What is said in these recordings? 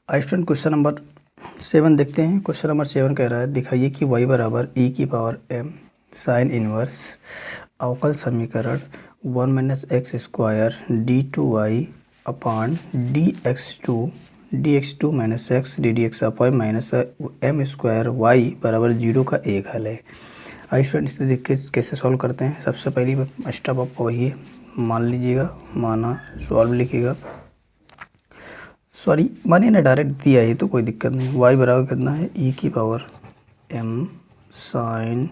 Student question number 7 देखते हैं। Question number 7 कह रहा है दिखाइए कि y बराबर e की पावर m साइन इनवर्स अवकल समीकरण 1 minus x square d two y upon d x two minus x d d x upon minus m square y बराबर 0 का एक हल है। आई स्टूडेंट इसे देख के कैसे सॉल्व करते हैं। सबसे पहली स्टेप आपको वही है, मान लीजिएगा, माना सॉल्व लिखिएगा, सॉरी मानिए ना डायरेक्ट दिया है तो कोई दिक्कत नहीं। y बराबर कितना है e की power m sine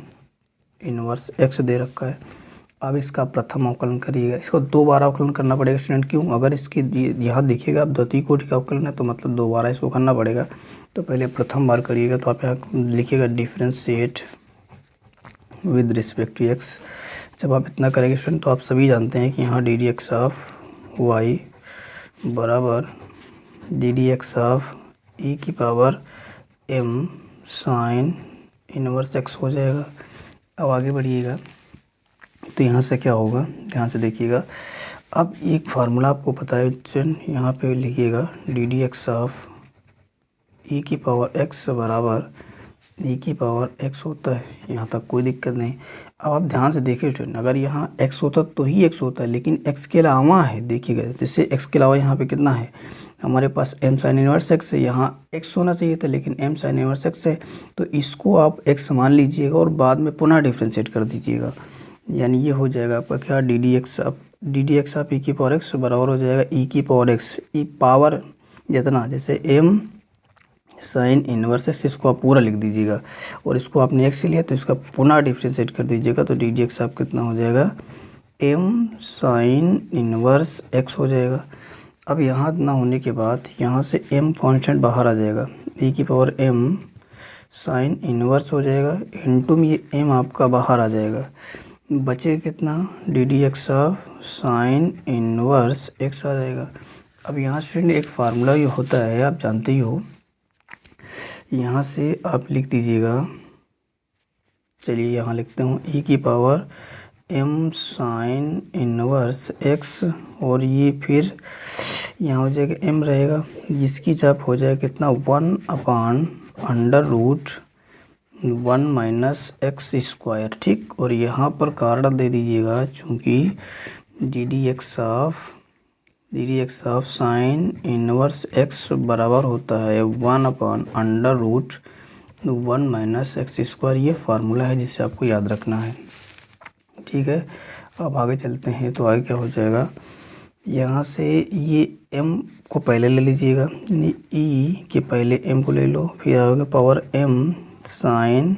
inverse x दे रखा है। अब इसका प्रथम अवकलन करिएगा, इसको 2 बार अवकलन करना पड़ेगा स्टूडेंट। क्यों? अगर इसकी यहाँ देखिएगा आप द्वितीय कोटि का अवकलन है तो मतलब 2 बार इसको करना पड़ेगा। तो पहले प्रथम बार करिएगा तो आप यहाँ लिखिएगा differentiate with respect to x। जब आप इतना करेंगे स्टूडेंट तो आप सभी जानते हैं कि यहाँ D d x of y बराबर डी डी एक्स ऑफ ई की power m sine inverse x हो जाएगा। अब आगे बढ़िएगा तो यहाँ से क्या होगा, ध्यान से देखिएगा। अब एक फार्मूला आपको पता है, यहाँ पे लिखिएगा डी डी एक्स ऑफ ई की पावर x बराबर ई की पावर x होता है। यहाँ तक कोई दिक्कत नहीं। अब आप ध्यान से देखिए स्टूडेंट, अगर यहाँ x होता तो ही x होता है, लेकिन x के अलावा है, देखिएगा जैसे x के अलावा यहाँ पे कितना है हमारे पास m साइन इनवर्स x है। यहाँ x होना चाहिए था लेकिन m साइन इनवर्स x है, तो इसको आप x मान लीजिएगा और बाद में पुनः डिफ्रेंशिएट कर दीजिएगा। यानी ये हो जाएगा आपका क्या, डी डी एक्स ऑफ ई की पावर x बराबर हो जाएगा ई की पावर x, ई पावर जितना जैसे m साइन इनवर्स एक्स, इसको आप पूरा लिख दीजिएगा और इसको आपने एक्स से लिया तो इसका पुनः डिफ्रेंशिएट कर दीजिएगा। तो डी डी एक्स आप कितना हो जाएगा, एम साइन इनवर्स एक्स हो जाएगा। अब यहाँ ना होने के बाद यहाँ से m कांस्टेंट बाहर आ जाएगा, e की पावर m साइन इनवर्स हो जाएगा इनटू में ये m आपका बाहर आ जाएगा, बचे कितना d d x of sine inverse x आ जाएगा। अब यहाँ स्टूडेंट एक फार्मूला ये होता है, आप जानते ही हो, यहाँ से आप लिख दीजिएगा, चलिए यहाँ लिखते हूँ e की power m sine inverse x और ये फिर यहाँ हो जाएगा m रहेगा, इसकी जब हो जाएगा कितना 1 upon under root 1 minus x square, ठीक। और यहाँ पर कारण दे दीजिएगा, चूँकि d d x of sine inverse x बराबर होता है 1 upon under root 1 minus x square. ये फार्मूला है जिसे आपको याद रखना है, ठीक है। अब आगे चलते हैं तो आगे क्या हो जाएगा, यहाँ से ये m को पहले ले लीजिएगा, यानी e के पहले m को ले लो, फिर आगे power m sine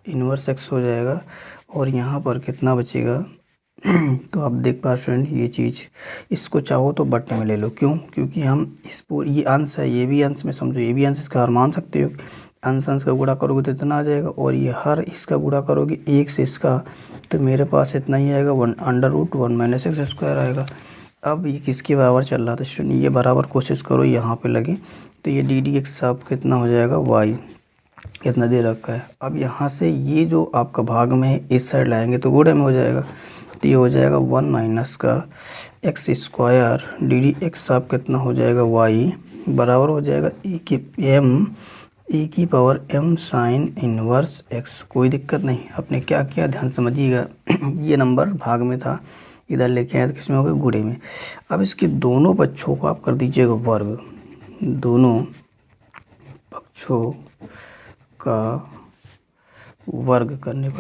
inverse x हो जाएगा और यहाँ पर कितना बचेगा तो आप देख पा स्टूडेंट ये चीज़, इसको चाहो तो बट्टे में ले लो। क्यों? क्योंकि हम इस ये अंश है, ये भी अंश में समझो, ये भी अंश, इसका हर मान सकते हो। अंश का गुणा करोगे तो इतना आ जाएगा और ये हर इसका गुणा करोगे एक से इसका, तो मेरे पास इतना ही आएगा 1 under root 1 minus x square आएगा। अब ये किसके बराबर चल रहा था स्टूडेंट, ये बराबर कोशिश करो यहाँ पे लगे, तो ये डी डी एक्स आप कितना हो जाएगा वाई, इतना दे रखा है। अब यहाँ से ये जो आपका भाग में है इस साइड लाएंगे तो गुणे में हो जाएगा, तो ये हो जाएगा 1 माइनस का x square D d x आप कितना हो जाएगा वाई बराबर हो जाएगा ई की power m sine inverse x। कोई दिक्कत नहीं। आपने क्या किया ध्यान समझिएगा, ये नंबर भाग में था, इधर लेके आए तो किस में हो गया, गुणे में। अब इसके दोनों पक्षों को आप कर दीजिएगा वर्ग, दोनों पक्षों का वर्ग करने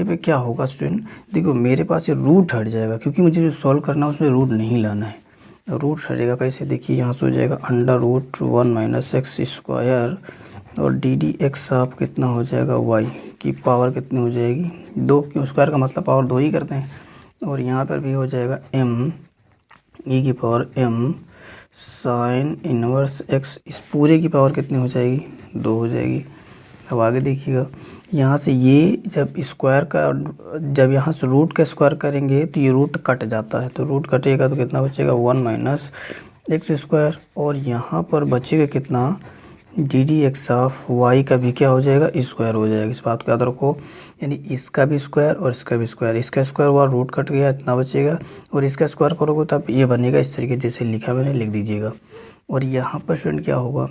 पर क्या होगा स्टूडेंट, देखो मेरे पास ये रूट हट जाएगा क्योंकि मुझे जो सॉल्व करना है उसमें रूट नहीं लाना है। रूट हटेगा कैसे, देखिए यहाँ से हो जाएगा under root 1 minus x square और डी डी एक्स आप कितना हो जाएगा वाई की पावर कितनी हो जाएगी 2, क्यों स्क्वायर का मतलब पावर 2 ही करते हैं। और यहाँ पर भी हो जाएगा m ई की power m sine inverse x, इस पूरे की पावर कितनी हो जाएगी 2 हो जाएगी। अब आगे देखिएगा, यहाँ से ये जब स्क्वायर का, जब यहाँ से रूट का स्क्वायर करेंगे तो ये रूट कट जाता है, तो रूट कटेगा तो कितना बचेगा 1 माइनस एक्स स्क्वायर और यहाँ पर बचेगा कितना d d x of y का भी क्या हो जाएगा स्क्वायर हो जाएगा। इस बात को याद रखो, यानी इसका भी स्क्वायर और इसका भी स्क्वायर, इसका स्क्वायर हुआ रूट कट गया इतना बचेगा और इसका स्क्वायर करोगे तब ये बनेगा इस तरीके जैसे लिखा मैंने लिख दीजिएगा। और यहाँ पर स्टूडेंट क्या होगा,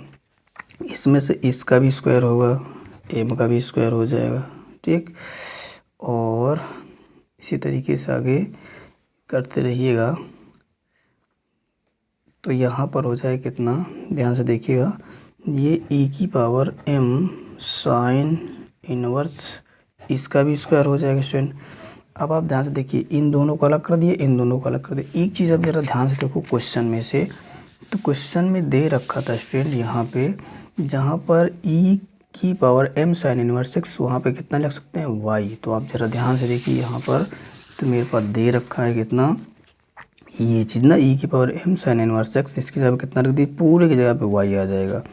इसमें से इसका भी स्क्वायर होगा, एम का भी स्क्वायर हो जाएगा, ठीक। और इसी तरीके से आगे करते रहिएगा तो यहाँ पर हो जाए कितना, ध्यान से देखिएगा, ये e की पावर m साइन इनवर्स इसका भी स्क्वायर हो जाएगा स्टूडेंट। अब आप ध्यान से देखिए, इन दोनों को अलग कर दिए, इन दोनों को अलग कर दिए। एक चीज़ अब ज़रा ध्यान से देखो क्वेश्चन में से, तो क्वेश्चन में दे रखा था स्टूडेंट यहाँ पे, जहाँ पर e की power m sine inverse x, वहाँ पे कितना लिख सकते हैं y। तो आप ज़रा ध्यान से देखिए यहाँ पर, तो मेरे पास दे रखा है कितना, ये चीज़ ना e की power m sine inverse x, इसकी जगह कितना रख दिए, पूरे की जगह पे y आ जाएगा।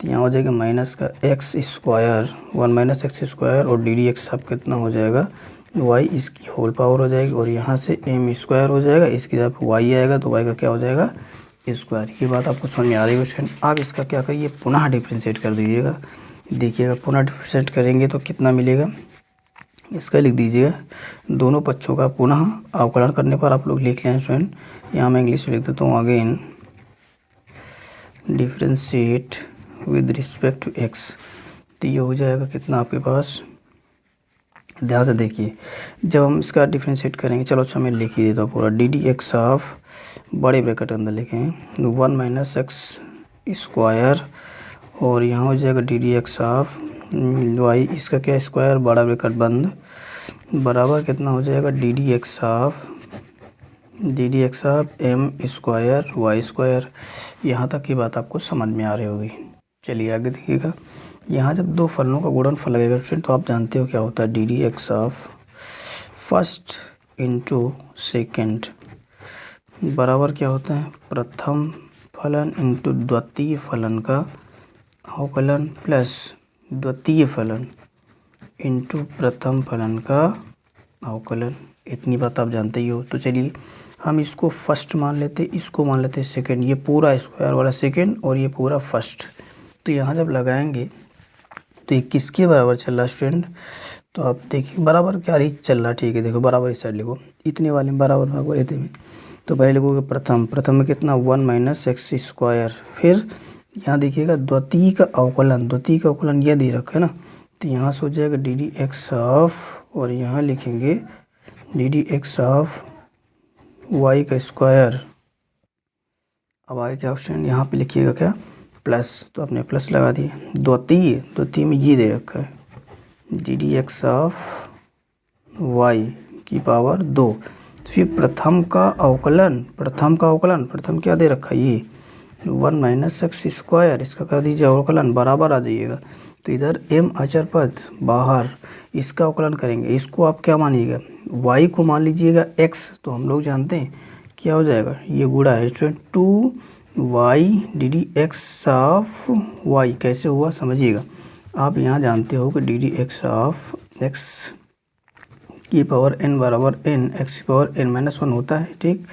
तो यहाँ हो जाएगा माइनस का x square, 1 minus x square, और डी डी एक्स सब कितना हो जाएगा y, इसकी होल पावर हो जाएगी, और यहाँ से m स्क्वायर हो जाएगा, इसकी जगह पे y आएगा, तो y का क्या हो जाएगा स्क्वायर। ये बात आपको समझ में आ रही है क्वेश्चन। आप इसका क्या करिए, पुनः डिफ्रेंशिएट कर दीजिएगा। देखिएगा पुनः डिफ्रेंशिएट करेंगे तो कितना मिलेगा, इसका लिख दीजिएगा, दोनों पक्षों का पुनः अवकलन करने पर आप लोग लिख लें स्टूडेंट। यहाँ मैं इंग्लिश में लिख देता हूँ, again differentiate with respect to x. तो ये हो जाएगा कितना आपके पास, ध्यान से देखिए, जब हम इसका डिफ्रेंशिएट करेंगे, चलो अच्छा मैं लिख ही देता हूँ पूरा, डी डी एक्स ऑफ, बड़े ब्रैकेट के अंदर लिखें, 1 माइनस एक्स स्क्वायर, और यहाँ हो जाएगा d d x of y, इसका क्या स्क्वायर, बड़ा ब्रैकेट बंद, बराबर कितना हो जाएगा d d x of m square y square. यहाँ तक की बात आपको समझ में आ रही होगी। चलिए आगे देखिएगा, यहाँ जब दो फलनों का गुणनफल लगेगा स्टूडेंट, तो आप जानते हो क्या होता है, d d x of first into second बराबर क्या होता है, प्रथम फलन इंटू द्वितीय फलन का अवकलन प्लस द्वितीय फलन इंटू प्रथम फलन का अवकलन। इतनी बात आप जानते ही हो। तो चलिए हम इसको फर्स्ट मान लेते, इसको मान लेते सेकंड, ये पूरा स्क्वायर वाला सेकंड और ये पूरा फर्स्ट। तो यहाँ जब लगाएंगे तो ये किसके बराबर चल रहा है स्टूडेंट, तो आप देखिए बराबर क्या रही चल रहा है, ठीक है। देखो बराबर इस साइड लिखो, इतने वाले में बराबर भाग लेते हैं। तो पहले लिखोगे प्रथम में कितना, 1 माइनस एक्स स्क्वायर, फिर यहाँ देखिएगा द्वितीय का अवकलन ये दे रखा है ना, तो यहाँ से हो जाएगा डी डी एक्स ऑफ, और यहाँ लिखेंगे d d x of y का स्क्वायर। अब आगे क्या ऑप्शन, यहाँ पे लिखिएगा क्या, प्लस, तो आपने प्लस लगा दिया। द्वितीय में ये दे रखा है d d x of y की पावर 2, फिर प्रथम का अवकलन, प्रथम क्या दे रखा है, ये 1 माइनस एक्स स्क्वायर, इसका कर दीजिए अवकलन, बराबर आ जाइएगा। तो इधर m अचर पद बाहर, इसका अवकलन करेंगे, इसको आप क्या मानिएगा, y को मान लीजिएगा x, तो हम लोग जानते हैं क्या हो जाएगा, ये गुणा है student 2y D d x of y। कैसे हुआ समझिएगा, आप यहाँ जानते हो कि D d x of x की पावर n बराबर n, x की पावर n माइनस 1 होता है, ठीक।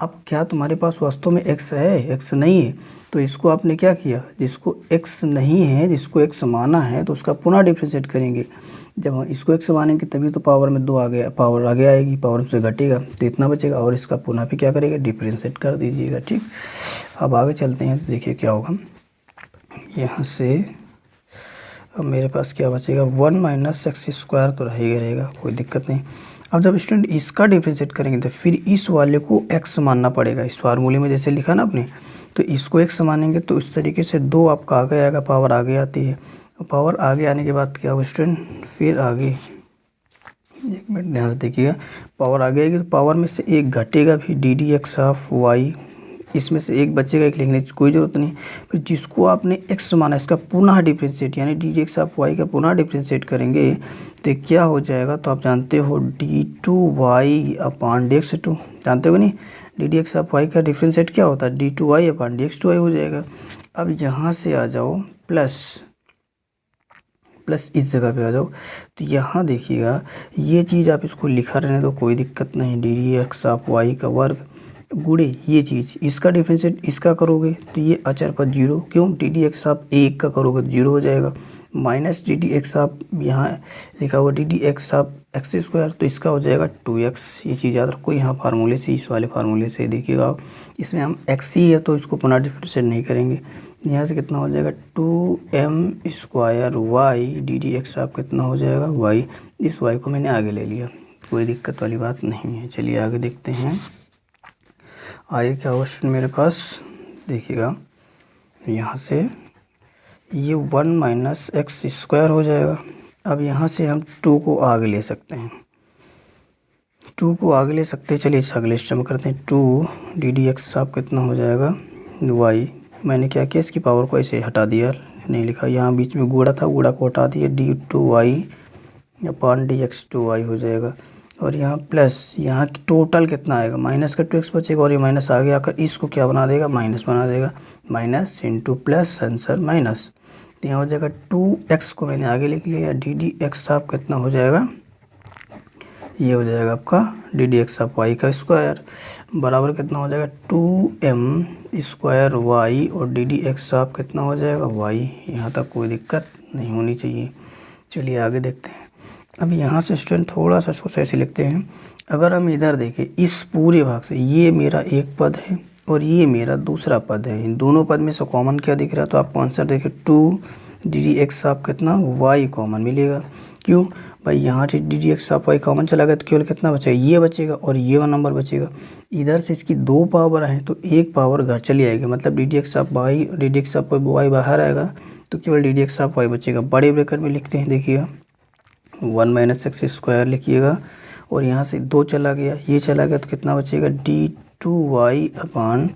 अब क्या तुम्हारे पास वास्तव में x है, x नहीं है, तो इसको आपने क्या किया, जिसको x नहीं है, जिसको x माना है, तो उसका पुनः डिफ्रेंशिएट करेंगे। जब हम इसको x मानेंगे तभी तो पावर में 2 आ गया, पावर आगे आएगी, पावर से घटेगा तो इतना बचेगा, और इसका पुनः भी क्या करेगा, डिफ्रेंशिएट कर दीजिएगा, ठीक। अब आगे चलते हैं, तो देखिए क्या होगा, यहाँ से अब मेरे पास क्या बचेगा, 1 माइनस एक्स स्क्वायर तो रहेगा, कोई दिक्कत नहीं। अब जब स्टूडेंट इसका डिफ्रेंशिएट करेंगे तो फिर इस वाले को x मानना पड़ेगा, इस फार्मूले में जैसे लिखा ना आपने, तो इसको x मानेंगे तो इस तरीके से 2 आपका आगे आएगा, पावर आगे आती है। पावर आगे आने के बाद क्या होगा स्टूडेंट, फिर आगे एक मिनट ध्यान से देखिएगा, पावर आगे आएगी तो पावर में से एक घटेगा भी, d d x of y, इसमें से एक बचेगा, एक लिखने की कोई ज़रूरत नहीं। फिर जिसको आपने x माना, इसका पुनः डिफ्रेंशिएट, यानी d d x of y का पुनः डिफ्रेंशिएट करेंगे तो क्या हो जाएगा, तो आप जानते हो d two y upon d x two, जानते हो नहीं, d d x of y का डिफ्रेंशिएट क्या होता है, d two y upon d x two y हो जाएगा। अब यहाँ से आ जाओ प्लस इस जगह पे आ जाओ, तो यहाँ देखिएगा ये चीज़ आप इसको लिखा रहने दो, कोई दिक्कत नहीं, d d x of y का वर्ग गुणे ये चीज़, इसका डिफ्रेंशिएट इसका करोगे तो ये अचर पर 0, क्यों, डी डी एक्स ऑफ एक का करोगे तो 0 हो जाएगा, minus D d x of यहाँ लिखा हुआ D d x of x square, तो इसका हो जाएगा 2x। ये चीज़ याद रखो, यहाँ फार्मूले से, इस वाले फार्मूले से देखिएगा, इसमें हम x ही है तो इसको पुनः डिफरेंशिएट नहीं करेंगे। यहाँ से कितना हो जाएगा 2m स्क्वायर y ddx आप कितना हो जाएगा y। इस y को मैंने आगे ले लिया, कोई दिक्कत वाली बात नहीं है। चलिए आगे देखते हैं आगे क्या होगा स्टूडेंट मेरे पास। देखिएगा यहाँ से ये 1 माइनस एक्स स्क्वायर हो जाएगा। अब यहाँ से हम 2 को आगे ले सकते हैं, 2 को आगे ले सकते हैं। चलिए इस अगले स्टेप में करते हैं। 2 डी डी एक्स आप कितना हो जाएगा y। मैंने क्या किया, इसकी पावर को ऐसे हटा दिया, नहीं लिखा, यहाँ बीच में गुणा था, गुणा को हटा दिया, d2y अपॉन dx2y हो जाएगा। और यहाँ प्लस, यहाँ की टोटल कितना आएगा, माइनस का 2x बचेगा, और ये माइनस आगे आकर इसको क्या बना देगा, माइनस बना देगा। Minus into plus, answer minus. तो यहाँ हो जाएगा 2x को मैंने आगे लिख लिया, डी डी एक्स आप कितना हो जाएगा, ये हो जाएगा आपका d d x of y का स्क्वायर बराबर कितना हो जाएगा 2m स्क्वायर वाई, और डी डी एक्स ऑफ कितना हो जाएगा वाई। यहाँ तक कोई दिक्कत नहीं होनी चाहिए। चलिए आगे देखते हैं। अब यहाँ से स्टूडेंट थोड़ा सा इसको ऐसे लिखते हैं। अगर हम इधर देखें इस पूरे भाग से, ये मेरा एक पद है और ये मेरा दूसरा पद है, इन दोनों पद में से कॉमन क्या दिख रहा है, तो आपको आंसर देखें 2 डी डी एक्स आप कितना वाई कॉमन मिलेगा। क्यों भाई, यहाँ से डी डी एक्स आप वाई कॉमन चला गया तो केवल कितना बचेगा, ये बचेगा और ये वाला नंबर बचेगा। इधर से इसकी 2 पावर है तो एक पावर घर चली आएगी, मतलब डी डी एक्स आप वाई, डी डी एक्स आप वाई बाहर आएगा तो केवल डी डी एक्स आप वाई बचेगा। बड़े ब्रैकेट में लिखते हैं, देखिएगा 1 माइनस एक्स स्क्वायर लिखिएगा, और यहाँ से 2 चला गया, ये चला गया तो कितना बचेगा d2y अपॉन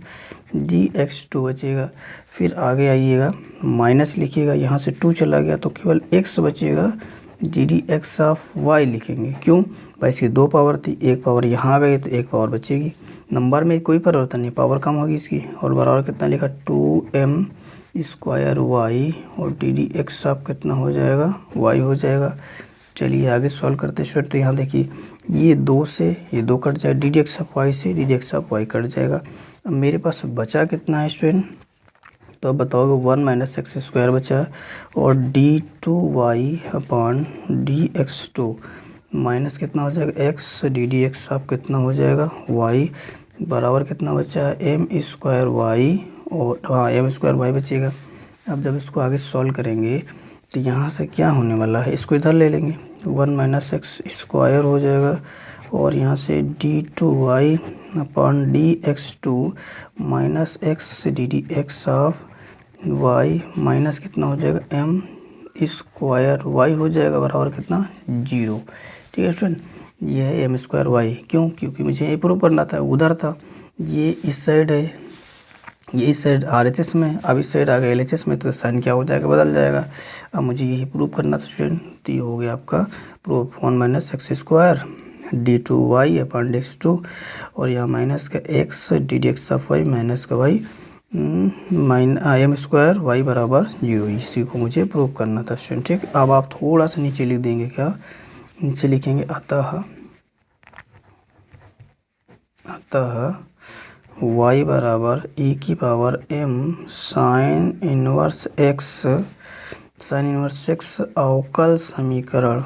dx2 बचेगा। फिर आगे आइएगा माइनस लिखिएगा, यहाँ से 2 चला गया तो केवल x बचेगा, d d x of y लिखेंगे। क्यों भाई, इसकी 2 पावर थी, एक पावर यहाँ आ गई तो एक पावर बचेगी। नंबर में कोई परिवर्तन नहीं, पावर कम होगी इसकी, और बराबर कितना लिखा 2m स्क्वायर वाई, और डी डी एक्स ऑफ कितना हो जाएगा वाई हो जाएगा। चलिए आगे सॉल्व करते हैं। तो यहाँ देखिए ये 2 से ये 2 कट जाएगा, d d x of y से d d x of y cut जाएगा। अब मेरे पास बचा कितना है स्टूडेंट, तो अब बताओगे 1 माइनस एक्स स्क्वायर बचा, और d2y अपॉन dx2 माइनस कितना हो जाएगा x, डी डी एक्स आप कितना हो जाएगा y बराबर कितना बचा है m स्क्वायर वाई, और हाँ m स्क्वायर वाई बचेगा। अब जब इसको आगे सॉल्व करेंगे तो यहाँ से क्या होने वाला है, इसको इधर ले लेंगे, 1 माइनस एक्स स्क्वायर हो जाएगा, और यहाँ से d2y upon dx2 minus x d d x of y minus कितना हो जाएगा m स्क्वायर वाई हो जाएगा बराबर कितना 0। ठीक है स्टूडेंट, ये है m स्क्वायर वाई। क्यों, क्योंकि मुझे ये प्रूव करना था, उधर था, ये इस साइड है, ये इस साइड RHS में, अब इस साइड आ गया LHS में, तो साइन क्या हो जाएगा, बदल जाएगा। अब मुझे यही प्रूव करना था स्टूडेंट, तो ये हो गया आपका proof 1 minus x square d2y upon dx2, और यहाँ माइनस का x d d x of y minus का y m स्क्वायर वाई बराबर 0। इसी को मुझे प्रूव करना था स्टूडेंट। ठीक, अब आप थोड़ा सा नीचे लिख देंगे, क्या नीचे लिखेंगे, अतः y बराबर e की power m sine inverse x अवकल समीकरण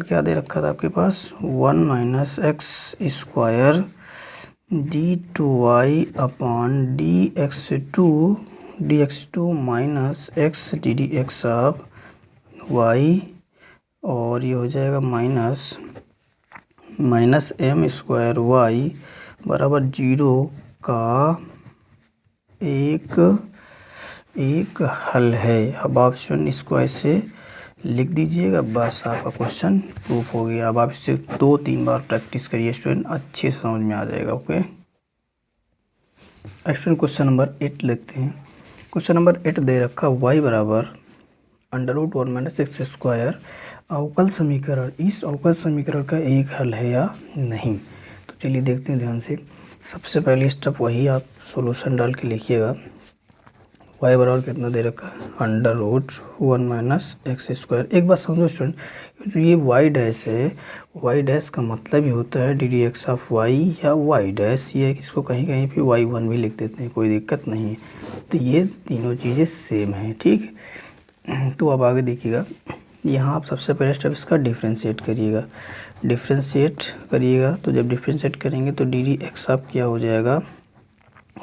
क्या दे रखा था आपके पास, 1 minus x square d2y upon dx2 minus x d d x of y, और ये हो जाएगा माइनस m स्क्वायर वाई बराबर 0 का एक हल है। अब आप स्टूडेंट इसको ऐसे लिख दीजिएगा, बस आपका क्वेश्चन प्रूफ हो गया। अब आप इससे 2-3 बार प्रैक्टिस करिए स्टूडेंट, अच्छे से समझ में आ जाएगा। ओके स्टूडेंट, क्वेश्चन नंबर 8 लिखते हैं। क्वेश्चन नंबर 8 दे रखा y बराबर √1 माइनस एक्स स्क्वायर अवकल समीकरण, इस अवकल समीकरण का एक हल है या नहीं। तो चलिए देखते हैं ध्यान से। सबसे पहले स्टेप वही आप सॉल्यूशन डाल के लिखिएगा, वाई बराबर कितना दे रखा है, under root 1 minus x square. एक बात समझो स्टूडेंट, जो ये वाई डैश है, वाई डैश का मतलब ही होता है d d x of y या वाई डैश, ये इसको कहीं कहीं पे वाई वन भी लिख देते हैं, कोई दिक्कत नहीं है। तो ये तीनों चीज़ें सेम हैं, ठीक है। तो अब आगे देखिएगा, यहाँ आप सबसे पहले स्टेप इसका डिफ्रेंशिएट करिएगा। तो जब डिफ्रेंशिएट करेंगे तो डी डी एक्स ऑफ क्या हो जाएगा,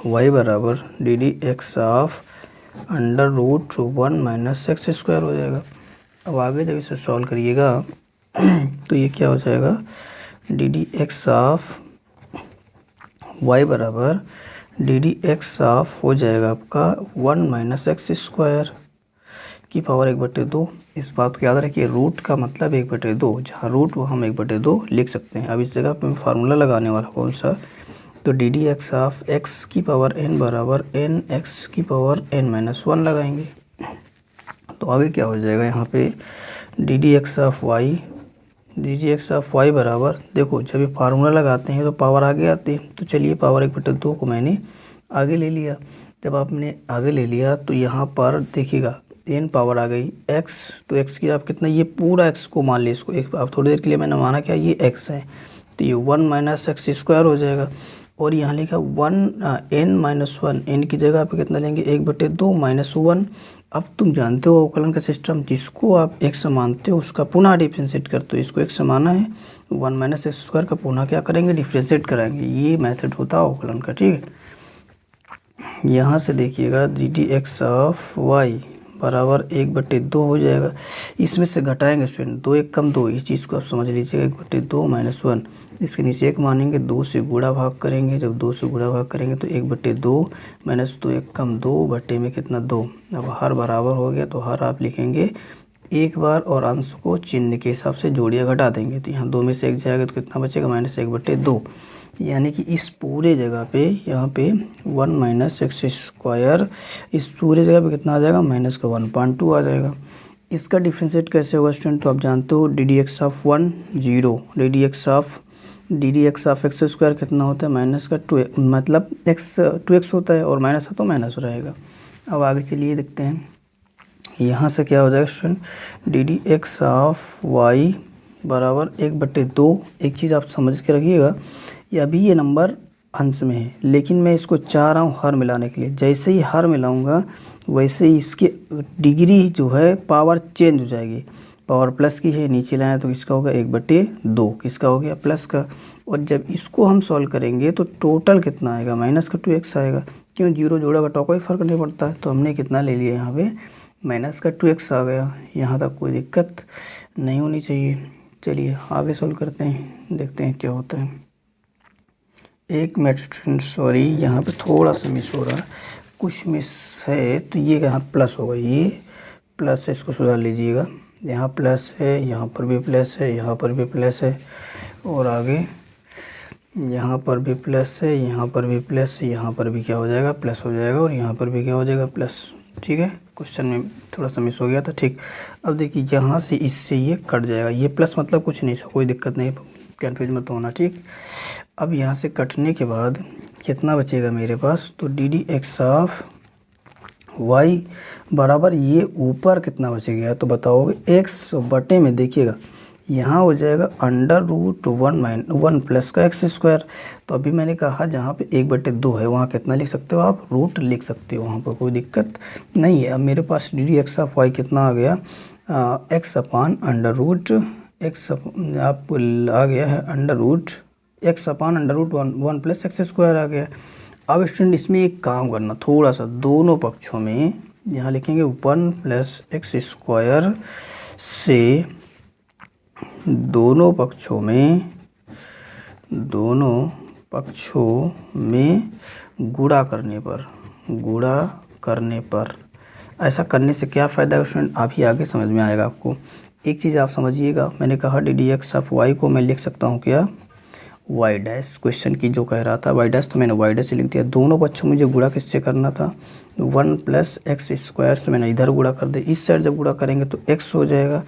वाई बराबर d d x of under root 1 minus x square हो जाएगा। अब आगे जब इसे सॉल्व करिएगा तो ये क्या हो जाएगा, d d x of y बराबर डी डी एक्स ऑफ हो जाएगा आपका 1 माइनस एक्स स्क्वायर की पावर 1/2। इस बात को याद रखिए, रूट का मतलब 1/2, जहाँ रूट वो हम 1/2 लिख सकते हैं। अब इस जगह पे मैं फार्मूला लगाने वाला कौन सा, तो d d x of x की पावर n बराबर n एक्स की पावर n-1 लगाएंगे। तो आगे क्या हो जाएगा, यहाँ पे d d x of y बराबर, देखो जब ये फार्मूला लगाते हैं तो पावर आगे आती है, तो चलिए पावर 1/2 को मैंने आगे ले लिया। जब आपने आगे ले लिया तो यहाँ पर देखिएगा n पावर आ गई x, तो x की आप कितना, ये पूरा x को मान ली, इसको एक आप थोड़ी देर के लिए मैंने माना क्या ये x है, तो ये 1 माइनस एक्स स्क्वायर हो जाएगा। और यहाँ लिखा n-1, n की जगह पे कितना लेंगे 1/2 माइनस 1। अब तुम जानते हो अवकलन का सिस्टम, जिसको आप x मानते हो उसका पुनः डिफ्रेंशिएट करते हो। इसको x माना है, 1 माइनस एक्स स्क्वायर का पुनः क्या करेंगे, डिफ्रेंशिएट कराएंगे। ये मेथड होता है अवकलन का, ठीक है। यहाँ से देखिएगा d d x of y बराबर 1/2 हो जाएगा। इसमें से घटाएंगे स्टूडेंट, 2 1 कम 2, इस चीज़ को आप समझ लीजिएगा, 1/2 माइनस 1, इसके नीचे 1 मानेंगे, 2 से गुणा भाग करेंगे, जब 2 से गुणा भाग करेंगे तो 1/2 माइनस 2 1 कम 2 बटे में कितना 2। अब हर बराबर हो गया तो हर आप लिखेंगे एक बार और अंश को चिन्ह के हिसाब से जोड़िया घटा देंगे, तो यहाँ 2 में से 1 जाएगा तो कितना बचेगा, माइनस 1/2। यानी कि इस पूरे जगह पे यहाँ पे 1 माइनस एक्स स्क्वायर, इस पूरे जगह पे कितना आ जाएगा, माइनस का 1.2 आ जाएगा। इसका डिफ्रेंशिएट कैसे होगा स्टूडेंट, तो आप जानते हो D d x of 1 0, D d x of x square कितना होता है, माइनस का 2, मतलब एक्स 2x होता है और माइनस है तो माइनस रहेगा। अब आगे चलिए देखते हैं, यहाँ से क्या हो जाएगा student, d d x of y बराबर 1/2। एक चीज़ आप समझ के रखिएगा, ये अभी ये नंबर अंश में है, लेकिन मैं इसको चाह रहा हूँ हर मिलाने के लिए। जैसे ही हर मिलाऊंगा वैसे ही इसकी डिग्री जो है पावर चेंज हो जाएगी। पावर प्लस की है, नीचे लाएँ तो इसका होगा 1/2, किसका हो गया, प्लस का। और जब इसको हम सॉल्व करेंगे तो टोटल कितना आएगा, माइनस का 2x आएगा। क्यों, जीरो जोड़ा घटाओ कोई फ़र्क नहीं पड़ता है, तो हमने कितना ले लिया यहाँ पे, माइनस का 2x आ गया। यहाँ तक कोई दिक्कत नहीं होनी चाहिए। चलिए आगे सॉल्व करते हैं, देखते हैं क्या होता है। एक मिनट सॉरी, यहाँ पे थोड़ा सा मिस हो रहा है, कुछ मिस है, तो ये यहाँ प्लस होगा, ये प्लस है, इसको सुधार लीजिएगा। यहाँ प्लस है, यहाँ पर भी प्लस है, यहाँ पर भी प्लस है, और आगे यहाँ पर भी प्लस है, यहाँ पर भी प्लस है, यहाँ पर भी क्या हो जाएगा, प्लस हो जाएगा, और यहाँ पर भी क्या हो जाएगा, प्लस। ठीक है, क्वेश्चन में थोड़ा सा मिस हो गया था। ठीक, अब देखिए यहाँ से इससे ये कट जाएगा, ये प्लस मतलब कुछ नहीं, कोई दिक्कत नहीं, कन्फ्यूज मत होना। ठीक, अब यहाँ से कटने के बाद कितना बचेगा मेरे पास, तो d d x of y बराबर ये ऊपर कितना बचेगा, तो बताओगे एक्स बटे में, देखिएगा यहाँ हो जाएगा अंडर रूट 1 प्लस का एक्स स्क्वायर। तो अभी मैंने कहा जहाँ पे 1/2 है वहाँ कितना लिख सकते हो आप, रूट लिख सकते हो, वहाँ पर कोई दिक्कत नहीं है। अब मेरे पास d d x of y कितना आ गया, x upon under root x आप आ गया है under root x upon under root 1 plus x square आ गया। अब स्टूडेंट इसमें एक काम करना, थोड़ा सा दोनों पक्षों में यहाँ लिखेंगे 1 प्लस एक्स स्क्वायर से दोनों पक्षों में गुणा करने पर ऐसा करने से क्या फ़ायदा है स्टूडेंट, आप ही आगे समझ में आएगा आपको। एक चीज़ आप समझिएगा, मैंने कहा d d x of y को मैं लिख सकता हूँ क्या, वाई डैश, क्वेश्चन की जो कह रहा था वाई डैश, तो मैंने वाई डैश लिख दिया। दोनों पक्षों में जो गुणा किससे करना था, 1 प्लस एक्स स्क्वायर से मैंने इधर गुणा कर दिया। इस साइड जब गुणा करेंगे तो एक्स हो जाएगा,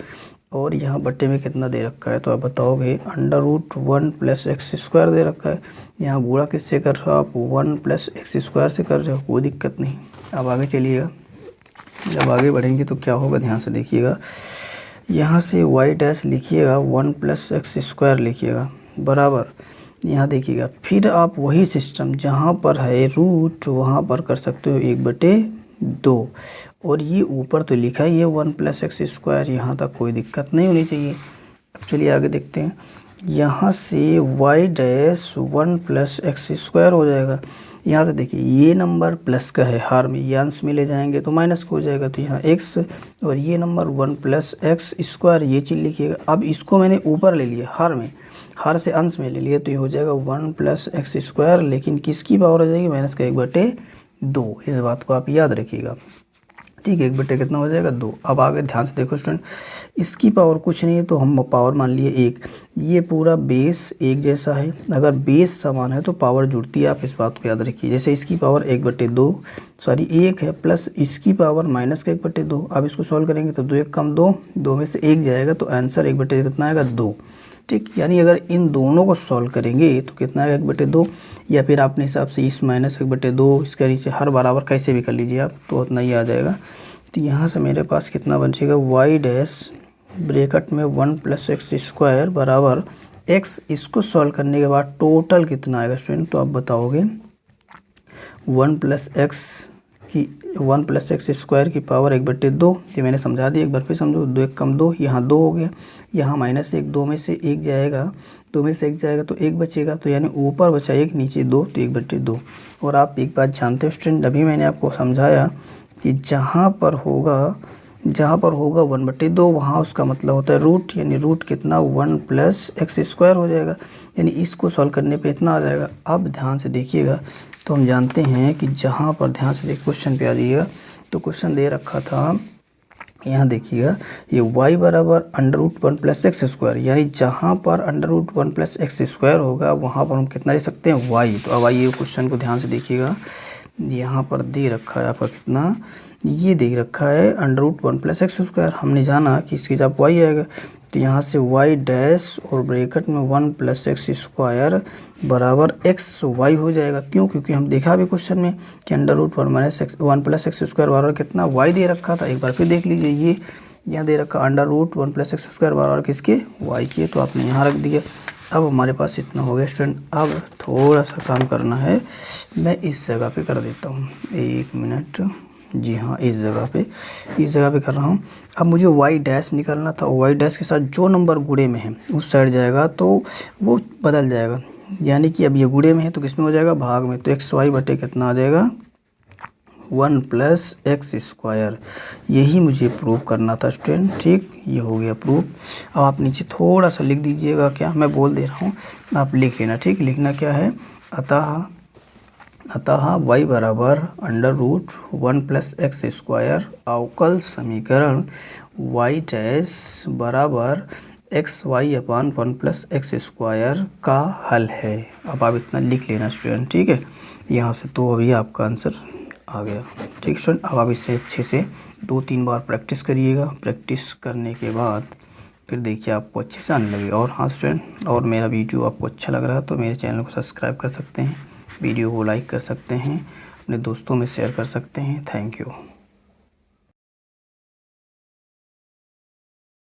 और यहाँ बट्टे में कितना दे रखा है, तो आप बताओगे under root 1 plus x square दे रखा है। यहाँ गुणा किससे कर रहे हो आप, 1 प्लस एक्स स्क्वायर से कर रहे हो, कोई दिक्कत नहीं। अब आगे चलिएगा। जब आगे बढ़ेंगे तो क्या होगा, ध्यान से देखिएगा। यहाँ से वाई डैश लिखिएगा 1 + x² लिखिएगा बराबर, यहाँ देखिएगा। फिर आप वही सिस्टम जहाँ पर है रूट वहाँ पर कर सकते हो 1/2, और ये ऊपर तो लिखा ही है 1 + x², यहाँ तक कोई दिक्कत नहीं होनी चाहिए। अब चलिए आगे देखते हैं। यहाँ से वाई डैश 1 + x² हो जाएगा। यहाँ से देखिए ये नंबर प्लस का है, हर में ये अंश में ले जाएंगे तो माइनस का हो जाएगा, तो यहाँ x, और ये नंबर 1 + x², ये चीज़ लिखिएगा। अब इसको मैंने ऊपर ले लिया, हर में, हर से अंश में ले लिया, तो ये हो जाएगा 1 + x², लेकिन किसकी पावर हो जाएगी, -1/2। इस बात को आप याद रखिएगा, ठीक है। 1/, कितना हो जाएगा, 2। अब आगे ध्यान से देखो स्टूडेंट, इसकी पावर कुछ नहीं है तो हम पावर मान लिए 1। ये पूरा बेस एक जैसा है, अगर बेस समान है तो पावर जुड़ती है, आप इस बात को याद रखिए। जैसे इसकी पावर 1/2 सॉरी 1 है, प्लस इसकी पावर -1/2। अब इसको सॉल्व करेंगे तो 2 1 कम 2, 2 में से 1 जाएगा तो आंसर 1/, कितना आएगा, 2। ठीक, यानी अगर इन दोनों को सॉल्व करेंगे तो कितना आएगा, 1/2, या फिर अपने हिसाब से इस -1/2 इसके नीचे हर बराबर कैसे भी कर लीजिए आप, तो उतना ही आ जाएगा। तो यहाँ से मेरे पास कितना बचेगा, वाई डैश ब्रैकेट में 1 + x² बराबर x। इसको सॉल्व करने के बाद टोटल कितना आएगा स्टूडेंट, तो आप बताओगे 1 + x² की पावर 1/2। ये मैंने समझा दिया, एक बार फिर समझो। 2 1 कम 2, यहाँ 2 हो गया, यहाँ -1, 2 में से 1 जाएगा, 2 में से 1 जाएगा तो 1 बचेगा, तो यानी ऊपर बचा 1, नीचे 2, तो 1/2। और आप एक बात जानते हो स्टूडेंट, अभी मैंने आपको समझाया कि जहाँ पर होगा 1/2 वहाँ उसका मतलब होता है रूट, यानी रूट कितना 1 + x² हो जाएगा, यानी इसको सॉल्व करने पे इतना आ जाएगा। अब ध्यान से देखिएगा, तो हम जानते हैं कि जहाँ पर, ध्यान से देखिए क्वेश्चन पे आ जाइएगा, तो क्वेश्चन दे रखा था, यहाँ देखिएगा, ये y बराबर √1 + x², यानी जहाँ पर √1 + x² होगा वहाँ पर हम कितना ले सकते हैं, y। तो अब आइए क्वेश्चन को ध्यान से देखिएगा, यहाँ पर दे रखा है आपका कितना, ये दे रखा है √1 + x²। हमने जाना कि इसकी जब y आएगा, तो यहाँ से वाई डैश और ब्रैकेट में 1 + x² बराबर xy हो जाएगा। क्यों, क्योंकि हम देखा भी क्वेश्चन में कि √1 + x² बराबर कितना y दे रखा था। एक बार फिर देख लीजिए, ये यहाँ दे रखा √1 + x² बराबर किसके, y के, तो आपने यहाँ रख दिया। अब हमारे पास इतना हो गया स्टूडेंट। अब थोड़ा सा काम करना है, मैं इस जगह पे कर देता हूँ, 1 मिनट। जी हाँ, इस जगह पे कर रहा हूँ। अब मुझे वाई डैश निकालना था, वाई डैश के साथ जो नंबर गुणे में है उस साइड जाएगा तो वो बदल जाएगा, यानी कि अब ये गुणे में है तो किस में हो जाएगा, भाग में। तो xy/, कितना आ जाएगा, 1 + x²। यही मुझे प्रूव करना था स्टूडेंट, ठीक, ये हो गया प्रूव। अब आप नीचे थोड़ा सा लिख दीजिएगा, क्या मैं बोल दे रहा हूँ आप लिख लेना, ठीक। लिखना क्या है, अतः y बराबर √1 + x², अवकल समीकरण y डैश बराबर xy/1 + x² का हल है। अब आप इतना लिख लेना स्टूडेंट, ठीक है। यहाँ से तो अभी आपका आंसर आ गया, ठीक स्टूडेंट। अब आप इससे अच्छे से 2-3 बार प्रैक्टिस करिएगा। प्रैक्टिस करने के बाद फिर देखिए आपको अच्छे से आने लगे। और हाँ स्टूडेंट, और मेरा वीडियो आपको अच्छा लग रहा है तो मेरे चैनल को सब्सक्राइब कर सकते हैं, वीडियो को लाइक कर सकते हैं, अपने दोस्तों में शेयर कर सकते हैं। Thank you.